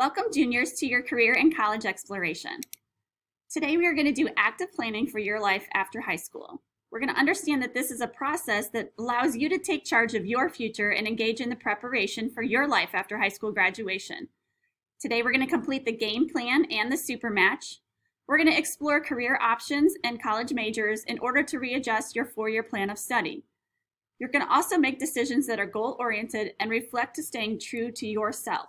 Welcome, juniors, to your career and college exploration. Today we are going to do active planning for your life after high school. We're going to understand that this is a process that allows you to take charge of your future and engage in the preparation for your life after high school graduation. Today we're going to complete the game plan and the super match. We're going to explore career options and college majors in order to readjust your four-year plan of study. You're going to also make decisions that are goal-oriented and reflect to staying true to yourself.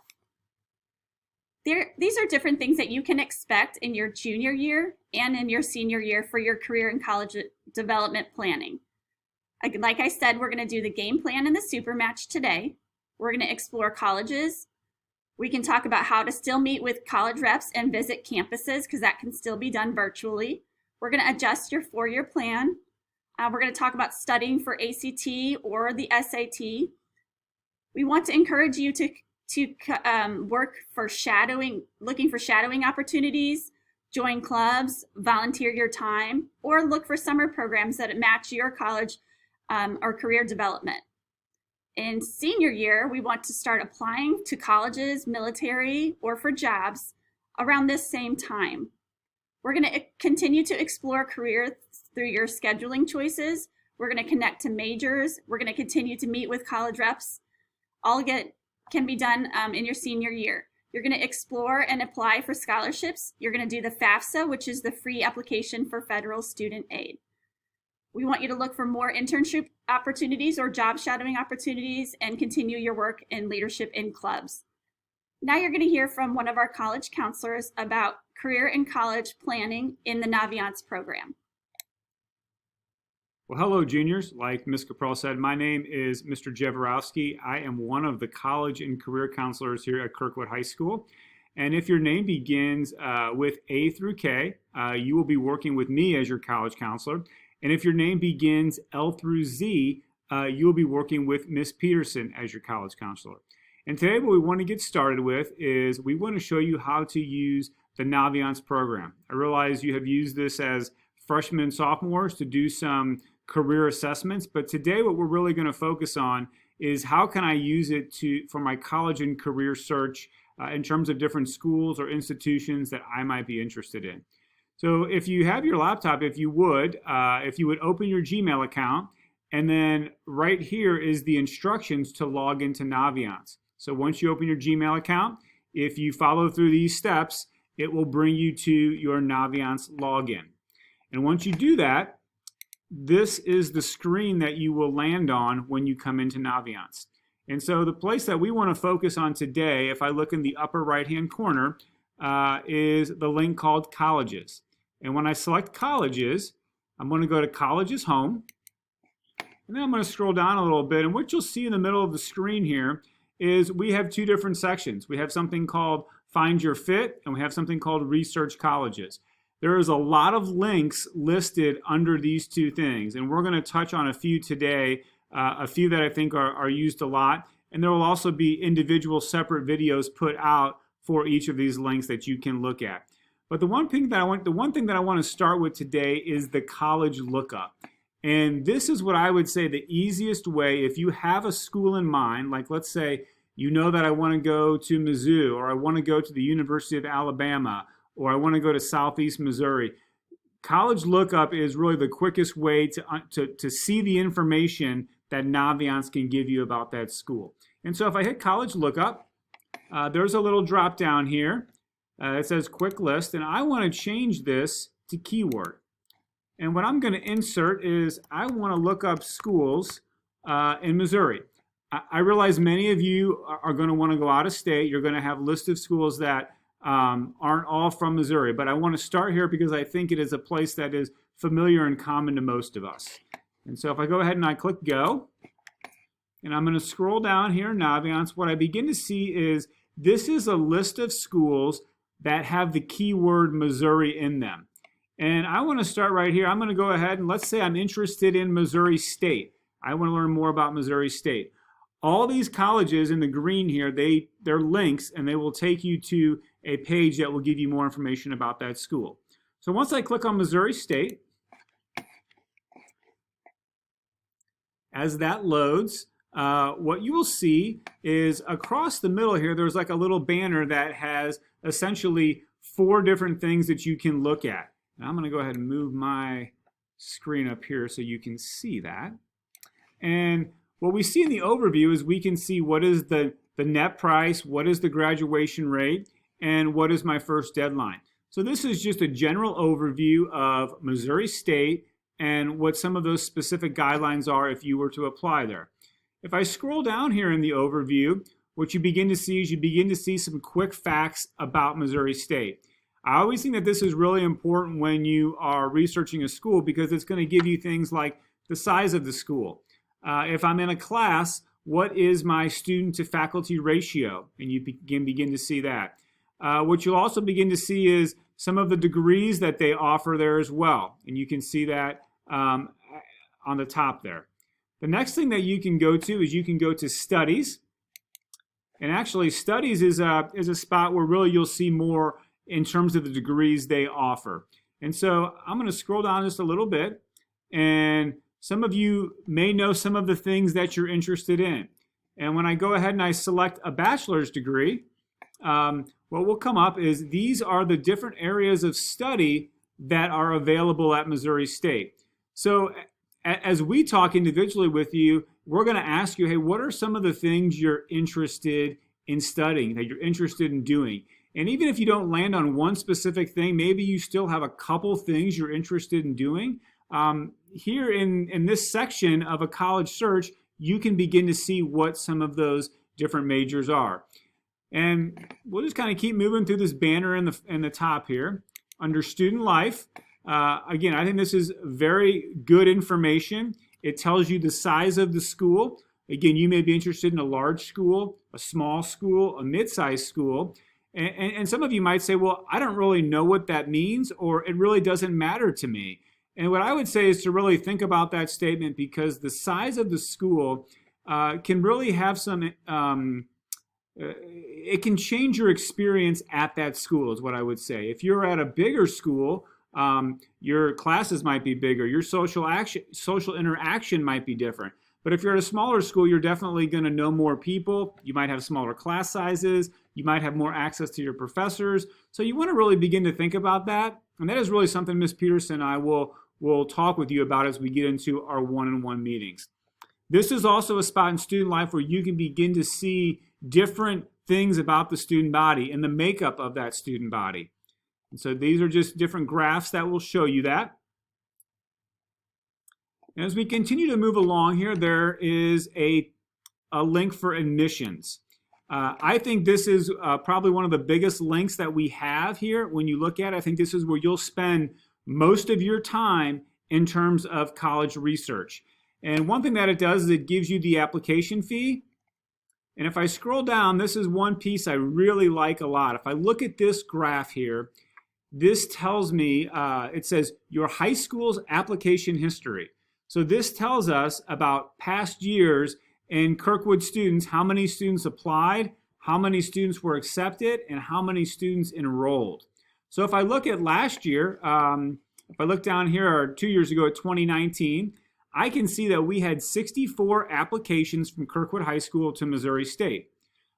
These are different things that you can expect in your junior year and in your senior year for your career and college development planning. Like I said, we're going to do the game plan and the super match today. We're going to explore colleges. We can talk about how to still meet with college reps and visit campuses because that can still be done virtually. We're going to adjust your four-year plan. We're going to talk about studying for ACT or the SAT. We want to encourage you to work for looking for shadowing opportunities, join clubs, volunteer your time, or look for summer programs that match your college or career development. In senior year, we want to start applying to colleges, military, or for jobs around this same time. We're going to continue to explore career through your scheduling choices. We're going to connect to majors. We're going to continue to meet with college reps. All can be done in your senior year. You're going to explore and apply for scholarships. You're going to do the FAFSA, which is the free application for federal student aid. We want you to look for more internship opportunities or job shadowing opportunities and continue your work in leadership in clubs. Now you're going to hear from one of our college counselors about career and college planning in the Naviance program. Well, hello, juniors. Like Ms. Caprell said, my name is Mr. Jaworowski. I am one of the college and career counselors here at Kirkwood High School. And if your name begins with A through K, you will be working with me as your college counselor. And if your name begins L through Z, you will be working with Ms. Peterson as your college counselor. And today what we want to get started with is we want to show you how to use the Naviance program. I realize you have used this as freshmen and sophomores to do some career assessments, but today what we're really going to focus on is how can I use it for my college and career search in terms of different schools or institutions that I might be interested in. So if you have your laptop, if you would open your Gmail account, and then right here is the instructions to log into Naviance. So once you open your Gmail account, if you follow through these steps, it will bring you to your Naviance login. And once you do that, this is the screen that you will land on when you come into Naviance. And so the place that we want to focus on today, if I look in the upper right-hand corner, is the link called Colleges. And when I select Colleges, I'm going to go to Colleges Home. And then I'm going to scroll down a little bit. And what you'll see in the middle of the screen here is we have two different sections. We have something called Find Your Fit, and we have something called Research Colleges. There is a lot of links listed under these two things, and we're going to touch on a few today, a few that I think are used a lot, and there will also be individual separate videos put out for each of these links that you can look at. But the one thing that I want to start with today is the college lookup. And this is what I would say the easiest way, if you have a school in mind, like let's say you know that I want to go to Mizzou, or I want to go to the University of Alabama, or I want to go to Southeast Missouri. College lookup is really the quickest way to see the information that Naviance can give you about that school. And so if I hit college lookup, there's a little drop down here. It says quick list, and I want to change this to keyword. And what I'm going to insert is I want to look up schools in Missouri. I realize many of you are going to want to go out of state. You're going to have a list of schools that aren't all from Missouri, but I want to start here because I think it is a place that is familiar and common to most of us. And so if I go ahead and I click go, and I'm going to scroll down here in Naviance, what I begin to see is this is a list of schools that have the keyword Missouri in them. And I want to start right here. I'm going to go ahead and let's say I'm interested in Missouri State. I want to learn more about Missouri State. All these colleges in the green here, they're links, and they will take you to a page that will give you more information about that school. So once I click on Missouri State, as that loads, what you will see is across the middle here, there's like a little banner that has essentially 4 different things that you can look at. Now I'm going to go ahead and move my screen up here so you can see that. And what we see in the overview is we can see what is the net price, what is the graduation rate, and what is my first deadline. So this is just a general overview of Missouri State and what some of those specific guidelines are if you were to apply there. If I scroll down here in the overview, what you begin to see is you begin to see some quick facts about Missouri State. I always think that this is really important when you are researching a school because it's going to give you things like the size of the school. If I'm in a class, what is my student to faculty ratio? And you begin to see that. What you'll also begin to see is some of the degrees that they offer there as well. And you can see that on the top there. The next thing that you can go to is you can go to studies. And actually studies is a spot where really you'll see more in terms of the degrees they offer. And so I'm going to scroll down just a little bit, and some of you may know some of the things that you're interested in. And when I go ahead and I select a bachelor's degree, what will come up is these are the different areas of study that are available at Missouri State. So as we talk individually with you, we're going to ask you, hey, what are some of the things you're interested in studying, that you're interested in doing? And even if you don't land on one specific thing, maybe you still have a couple things you're interested in doing. Here in this section of a college search, you can begin to see what some of those different majors are. And we'll just kind of keep moving through this banner in the top here. Under student life, again, I think this is very good information. It tells you the size of the school. Again, you may be interested in a large school, a small school, a mid-sized school. And some of you might say, well, I don't really know what that means, or it really doesn't matter to me. And what I would say is to really think about that statement, because the size of the school can really have some, it can change your experience at that school is what I would say. If you're at a bigger school, your classes might be bigger, your social interaction might be different. But if you're at a smaller school, you're definitely going to know more people. You might have smaller class sizes. You might have more access to your professors. So you want to really begin to think about that. And that is really something Ms. Peterson and I will talk with you about as we get into our one-on-one meetings. This is also a spot in student life where you can begin to see different things about the student body and the makeup of that student body. And so these are just different graphs that will show you that. And as we continue to move along here, there is a link for admissions. I think this is probably one of the biggest links that we have here. When you look at it, I think this is where you'll spend most of your time in terms of college research. And one thing that it does is it gives you the application fee. And if I scroll down, this is one piece I really like a lot. If I look at this graph here, this tells me, it says your high school's application history. So this tells us about past years in Kirkwood students, how many students applied, how many students were accepted, and how many students enrolled. So if I look at last year, if I look down here, or 2 years ago at 2019, I can see that we had 64 applications from Kirkwood High School to Missouri State.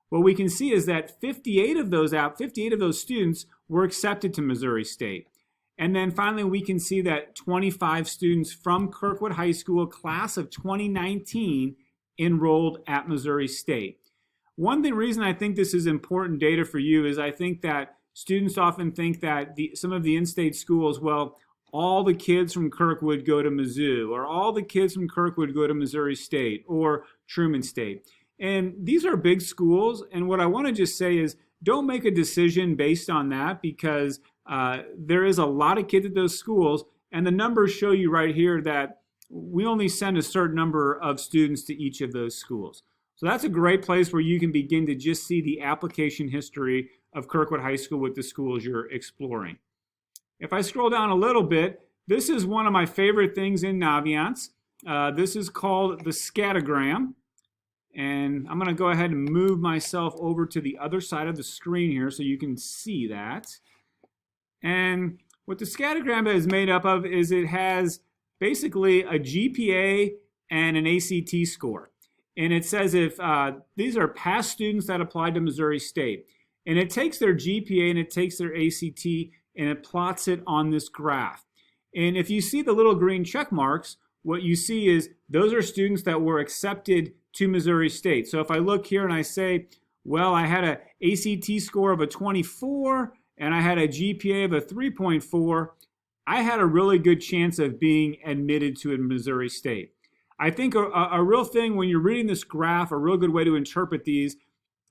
What we can see is that 58 of those students were accepted to Missouri State. And then finally, we can see that 25 students from Kirkwood High School, class of 2019, enrolled at Missouri State. One reason I think this is important data for you is I think that students often think that some of the in-state schools, well, all the kids from Kirkwood go to Mizzou, or all the kids from Kirkwood go to Missouri State or Truman State. And these are big schools, and what I want to just say is don't make a decision based on that, because there is a lot of kids at those schools, and the numbers show you right here that we only send a certain number of students to each of those schools. So that's a great place where you can begin to just see the application history of Kirkwood High School with the schools you're exploring. If I scroll down a little bit, this is one of my favorite things in Naviance. This is called the Scattergram. And I'm going to go ahead and move myself over to the other side of the screen here so you can see that. And what the Scattergram is made up of is it has basically a GPA and an ACT score. And it says if these are past students that applied to Missouri State. And it takes their GPA and it takes their ACT and it plots it on this graph. And if you see the little green check marks, what you see is those are students that were accepted to Missouri State. So if I look here and I say, well, I had an ACT score of a 24 and I had a GPA of a 3.4, I had a really good chance of being admitted to Missouri State. I think a real thing when you're reading this graph, a real good way to interpret these,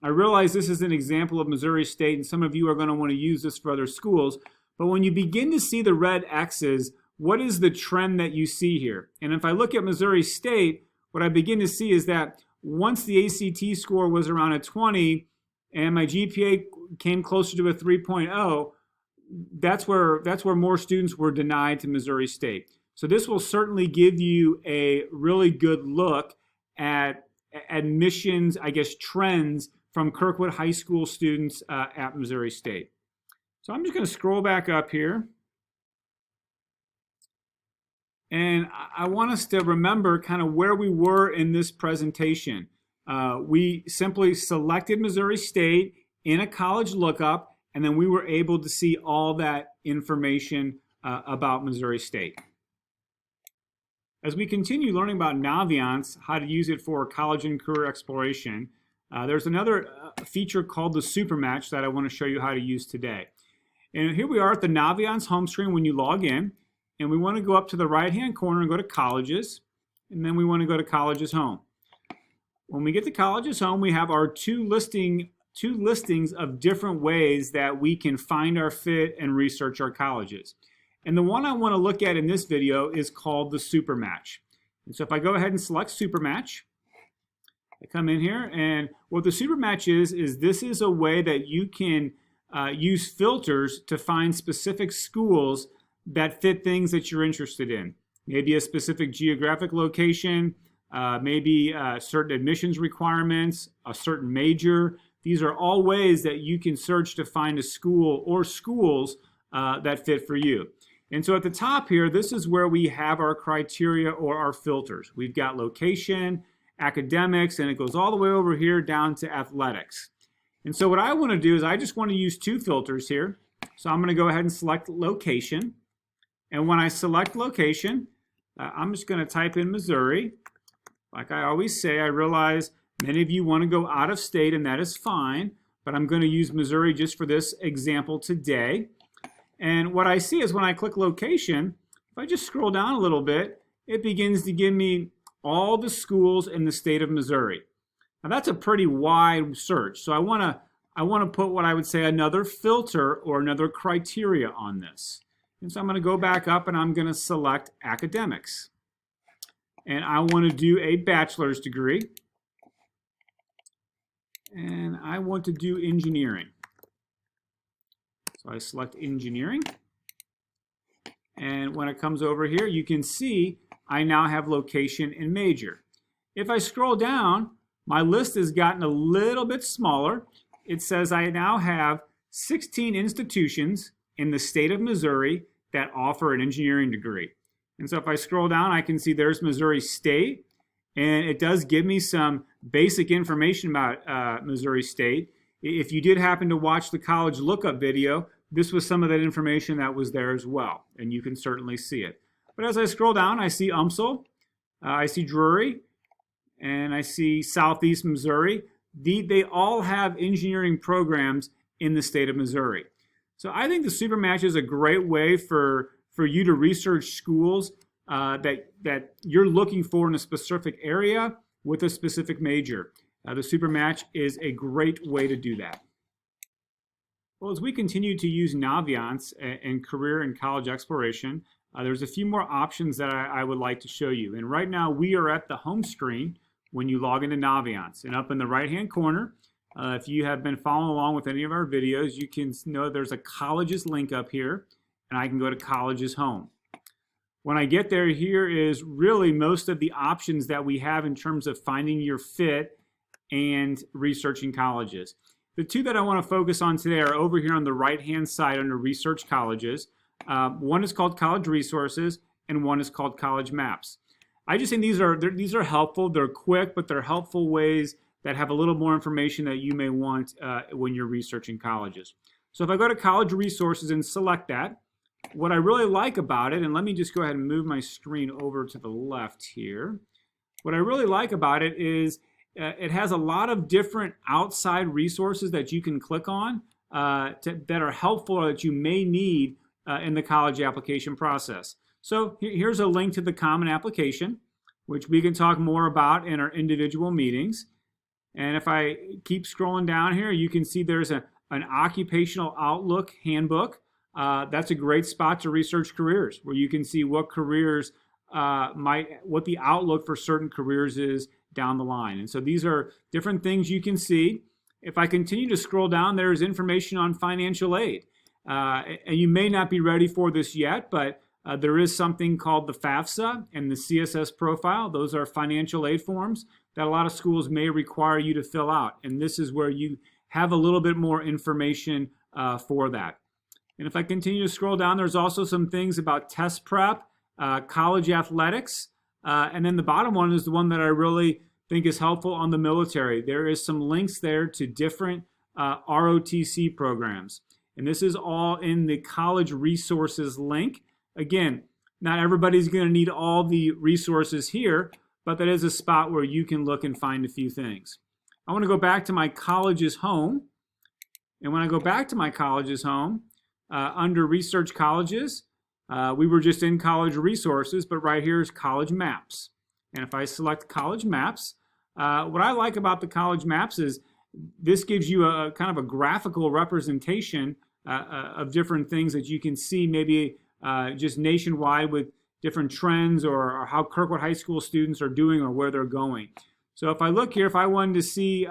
I realize this is an example of Missouri State and some of you are going to want to use this for other schools, but when you begin to see the red X's, what is the trend that you see here? And if I look at Missouri State, what I begin to see is that once the ACT score was around a 20 and my GPA came closer to a 3.0, that's where more students were denied to Missouri State. So this will certainly give you a really good look at admissions, I guess, trends from Kirkwood High School students at Missouri State. So I'm just going to scroll back up here. And I want us to remember kind of where we were in this presentation. We simply selected Missouri State in a college lookup, and then we were able to see all that information about Missouri State. As we continue learning about Naviance, how to use it for college and career exploration, there's another feature called the Super Match that I want to show you how to use today. And here we are at the Naviance home screen when you log in. And we want to go up to the right-hand corner and go to Colleges. And then we want to go to Colleges Home. When we get to Colleges Home, we have our two listings of different ways that we can find our fit and research our colleges. And the one I want to look at in this video is called the Super Match. And so if I go ahead and select Super Match, I come in here, and what the Super Match is this is a way that you can use filters to find specific schools that fit things that you're interested in. Maybe a specific geographic location, maybe certain admissions requirements, a certain major. These are all ways that you can search to find a school or schools that fit for you. And so at the top here, this is where we have our criteria or our filters. We've got location, academics, and it goes all the way over here down to athletics. And so what I want to do is I just want to use two filters here. So I'm going to go ahead and select location. And when I select location, I'm just going to type in Missouri. Like I always say, I realize many of you want to go out of state, and that is fine. But I'm going to use Missouri just for this example today. And what I see is when I click location, if I just scroll down a little bit, it begins to give me all the schools in the state of Missouri. Now that's a pretty wide search. So I want to put what I would say another filter or another criteria on this. And so I'm going to go back up and I'm going to select academics. And I want to do a bachelor's degree. And I want to do engineering. So I select engineering. And when it comes over here, you can see I now have location and major. If I scroll down, my list has gotten a little bit smaller. It says I now have 16 institutions in the state of Missouri that offer an engineering degree. And so if I scroll down, I can see there's Missouri State, and it does give me some basic information about Missouri State. If you did happen to watch the college lookup video, this was some of that information that was there as well, and you can certainly see it. But as I scroll down, I see UMSL, I see Drury, and I see Southeast Missouri. They all have engineering programs in the state of Missouri. So I think the Super Match is a great way for you to research schools that you're looking for in a specific area with a specific major. The Super Match is a great way to do that. Well, as we continue to use Naviance in career and college exploration, there's a few more options that I would like to show you. And right now we are at the home screen when you log into Naviance. And up in the right-hand corner, if you have been following along with any of our videos, you can know there's a colleges link up here, and I can go to Colleges Home. When I get there, here is really most of the options that we have in terms of finding your fit and researching colleges. The two that I want to focus on today are over here on the right-hand side under Research Colleges. One is called College Resources, and one is called College Maps. I just think these are helpful. They're quick, but they're helpful ways that have a little more information that you may want when you're researching colleges. So if I go to college resources and select that, what I really like about it, and let me just go ahead and move my screen over to the left here. What I really like about it is it has a lot of different outside resources that you can click on that are helpful or that you may need in the college application process. So here's a link to the Common Application, which we can talk more about in our individual meetings. And if I keep scrolling down here, you can see there's an Occupational Outlook Handbook. That's a great spot to research careers, where you can see what careers what the outlook for certain careers is down the line. And so these are different things you can see. If I continue to scroll down, there's information on financial aid. And you may not be ready for this yet, but there is something called the FAFSA and the CSS profile. Those are financial aid forms that a lot of schools may require you to fill out. And this is where you have a little bit more information for that. And if I continue to scroll down, there's also some things about test prep, college athletics, and then the bottom one is the one that I really think is helpful on the military. There is some links there to different ROTC programs. And this is all in the college resources link. Again, not everybody's going to need all the resources here, but that is a spot where you can look and find a few things. I want to go back to my college's home. And when I go back to my college's home, under Research Colleges, we were just in College Resources, but right here is College Maps. And if I select College Maps, what I like about the College Maps is this gives you a kind of a graphical representation of different things that you can see maybe just nationwide with different trends or how Kirkwood High School students are doing or where they're going. So if I look here, if I wanted to see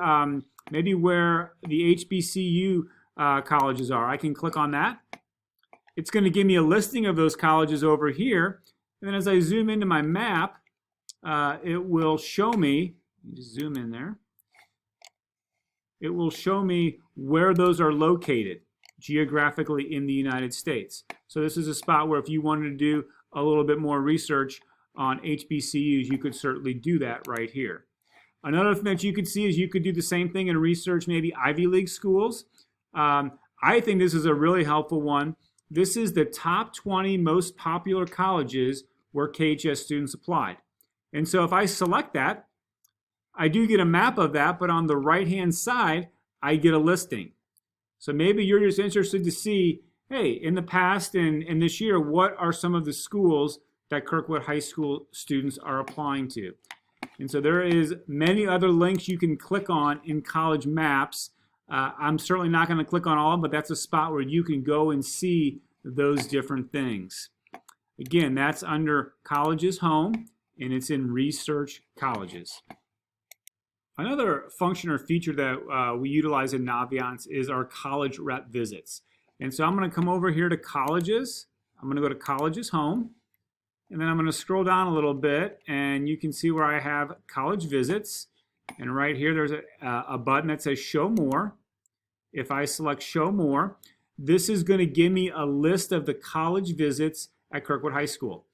maybe where the HBCU colleges are, I can click on that. It's going to give me a listing of those colleges over here. And then as I zoom into my map, it will show me, just zoom in there, it will show me where those are located geographically in the United States. So this is a spot where if you wanted to do a little bit more research on HBCUs, you could certainly do that right here. Another thing that you could see is you could do the same thing and research maybe Ivy League schools. I think this is a really helpful one. This is the top 20 most popular colleges where KHS students applied. And so if I select that, I do get a map of that, but on the right-hand side, I get a listing. So maybe you're just interested to see, hey, in the past and this year, what are some of the schools that Kirkwood High School students are applying to? And so there is many other links you can click on in College Maps. I'm certainly not going to click on all of them, but that's a spot where you can go and see those different things. Again, that's under Colleges Home, and it's in Research Colleges. Another function or feature that we utilize in Naviance is our college rep visits. And so I'm going to come over here to Colleges. I'm going to go to Colleges Home. And then I'm going to scroll down a little bit, and you can see where I have college visits. And right here, there's a button that says Show More. If I select Show More, this is going to give me a list of the college visits at Kirkwood High School.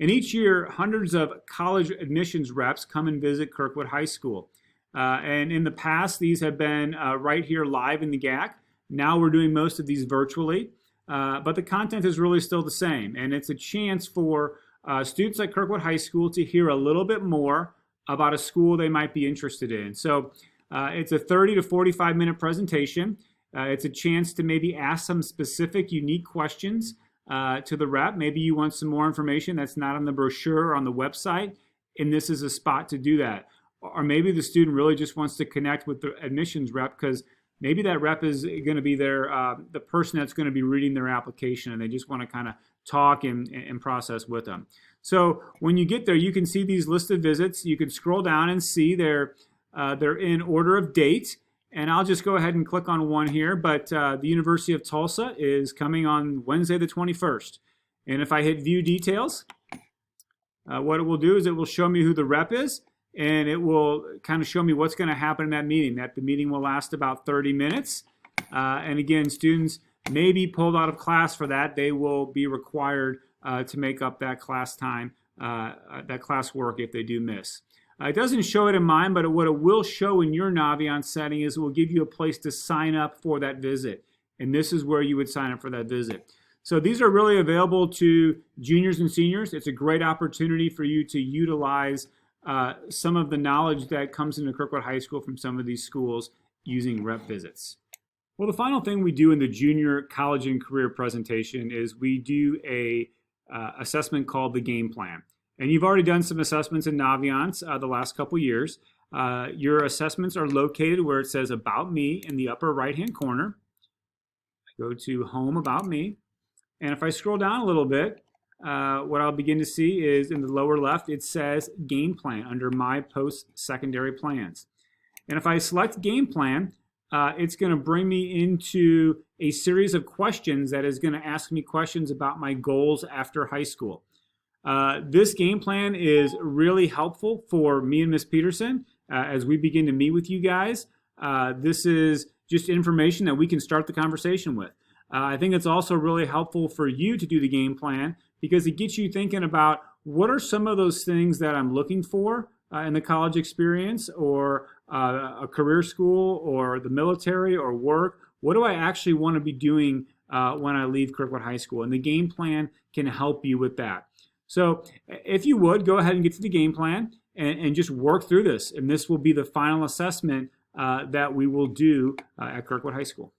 And each year, hundreds of college admissions reps come and visit Kirkwood High School. And in the past, these have been right here live in the GAC. Now we're doing most of these virtually. But the content is really still the same. And it's a chance for students at Kirkwood High School to hear a little bit more about a school they might be interested in. So it's a 30 to 45 minute presentation. It's a chance to maybe ask some specific, unique questions to the rep. Maybe you want some more information that's not on the brochure or on the website, and this is a spot to do that. Or maybe the student really just wants to connect with the admissions rep because maybe that rep is going to be the person that's going to be reading their application, and they just want to kind of talk and process with them. So when you get there, you can see these listed visits. You can scroll down and see they're in order of date. And I'll just go ahead and click on one here. But the University of Tulsa is coming on Wednesday the 21st. And if I hit View Details, what it will do is it will show me who the rep is. And it will kind of show me what's going to happen in that meeting. That the meeting will last about 30 minutes. And again, students may be pulled out of class for that. They will be required to make up that class time that classwork if they do miss. It doesn't show it in mine, but what it will show in your Naviance setting is it will give you a place to sign up for that visit. And this is where you would sign up for that visit. So these are really available to juniors and seniors. It's a great opportunity for you to utilize some of the knowledge that comes into Kirkwood High School from some of these schools using rep visits. Well, the final thing we do in the junior college and career presentation is we do a assessment called the game plan. And you've already done some assessments in Naviance the last couple years. Your assessments are located where it says About Me in the upper right-hand corner. Go to Home About Me. And if I scroll down a little bit, what I'll begin to see is in the lower left, it says Game Plan under My Post-Secondary Plans. And if I select Game Plan, it's going to bring me into a series of questions that is going to ask me questions about my goals after high school. This game plan is really helpful for me and Ms. Peterson as we begin to meet with you guys. This is just information that we can start the conversation with. I think it's also really helpful for you to do the game plan because it gets you thinking about what are some of those things that I'm looking for in the college experience or a career school or the military or work. What do I actually want to be doing when I leave Kirkwood High School? And the game plan can help you with that. So if you would, go ahead and get to the game plan and just work through this. And this will be the final assessment that we will do at Kirkwood High School.